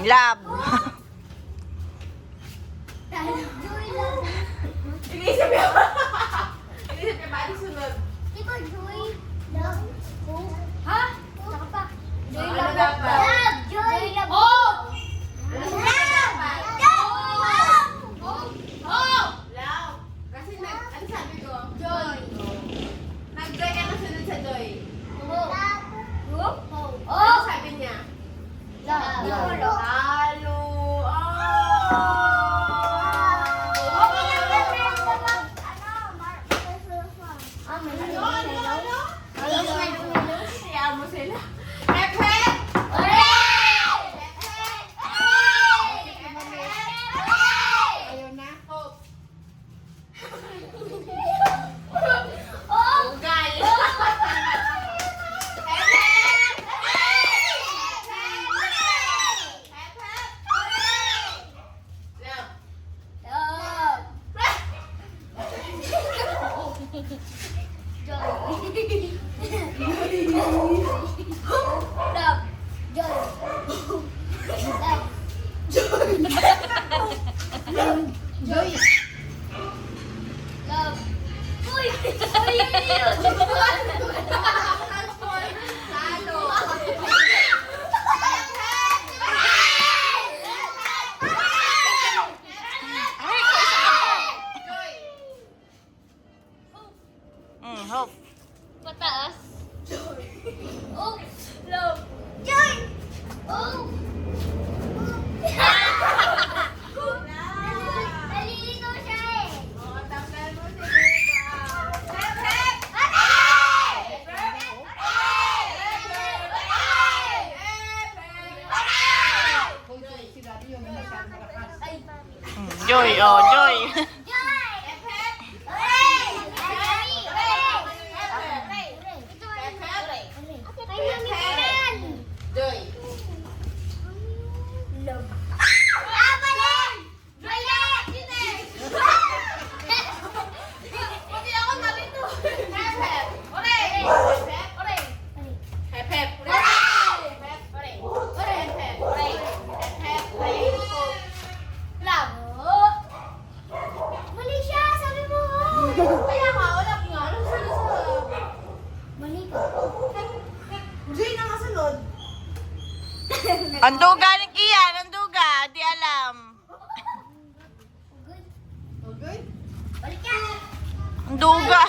Love. Inisip niya ba? Inisip niya ba? Ano sunod? Di ba Joy? Love? Ha? Saka pa. Joy, Ano love. dapat? Love! Joy, love. Oh! Love! Ano dapat? Love! Oh! Love. Kasi ano sabi ko? Joy. Nag-joy ka na sunod sa joy. Love. Ano sabi niya? Love. Lalo. Oh! Okay lang ba, friends? Kapag, Hayaan mo sila. Hep, hep! Ayaw na. Hope. Ugal. Joy. Love. Uy! Uy, yun! Hope. Pataas. Oh! Love. Joy! Oh! Nalilito siya eh. Joy, oh, Joy. Joy. Hep, hep. Mali siya, sabi mo. Kaya nga, wala ko nga. Anong sunod? Mali ka. Joy na nga sunod. Ang duga ni Kian, ang duga. Di alam. Good. Okay? Balik ka. Ang duga.